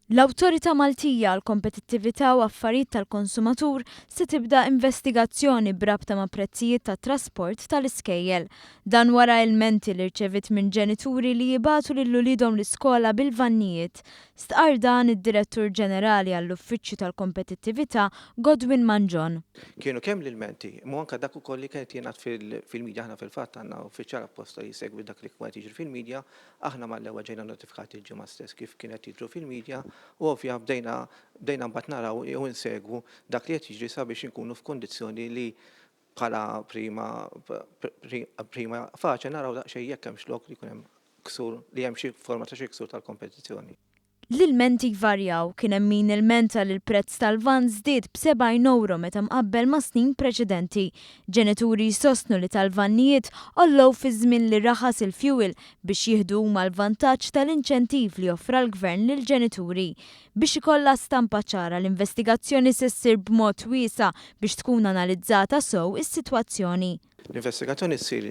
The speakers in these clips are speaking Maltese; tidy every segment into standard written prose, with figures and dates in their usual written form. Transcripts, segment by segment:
L-Awtorità Maltija għall kompetittività u affarijiet tal-konsumatur se tibda investigazzjoni brabta ma' prezzijiet tat trasport tal-iskejjel. Dan wara ilmenti li rċevit minn ġenituri li jibatu lil ulidhom l-iskola bil-vannijiet. Stqar dan id-Direttur Ġenerali għall-Uffiċċju tal-Kompetittività Godwin Manġon. Kienu kemm l-ilmenti, mu anke dak ukoll li kienet jingħad fil-midja aħna fil-fatt għandna uffiċjal apposta jsegwi dak li kienet jiġri fil-midja, aħna mal-ewwel ġejna notifikati l-ġimgħa stess kif kienet jiġru fil-midja u ovvja bdejna mbagħad naraw jew insegwu dak li qed jiġri sabiex inkunu f'kundizzjoni li bħala prima faċli naraw daqsxejn jekk hemmx lok li jkun hemm ksur li hemm xi forma ta' xi ksur tal-kompetizzjoni. L-ilmenti jvarjaw kien hemm min ilmenta li l-prezz tal-van żdied b'7 € meta mqabbel ma' snin preċedenti. Ġenituri jsostnu li tal-vannijiet ollow fi żmien li raħas il-fuel biex jieħdu huma l-vantaġġ tal-inċentiv li offra l-Gvern lill-ġenituri. Biex ikollha stampa ċara l-investigazzjoni se ssir b'mod wiesa' biex tkun analizzata sew is-sitwazzjoni. L-investigazzjoni ssir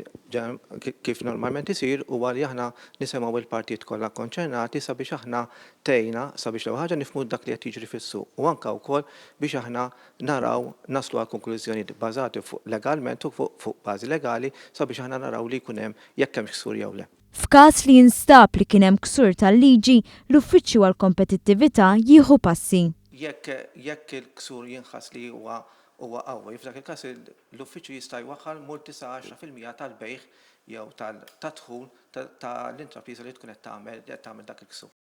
kif normalment isir huwa li aħna nisimgħu il-partijiet kollha konċernati sabiex aħna tgħinna sabiex l-ewwel ħaġa nifhmu dak li qed jiġri fis-suq u anke wkoll biex aħna naraw naslu għal konklużjonijiet bbażati fuq legalment u fuq bażi legali sabiex aħna naraw li jkun hemm jekk hemm ksur jew le. F'każ li jinstab li kien hemm ksur tal-liġi, l-Uffiċċju għall-Kompetittività jieħu passi. Jekk il-ksur jinħass li huwa qawwi, f'dak il-każ l-uffiċċju jista' jwaħħal multi sa 10% tal-bejgħ jew tad-dħul tal-intrapriża li tkun qed tagħmel dak il-ksur.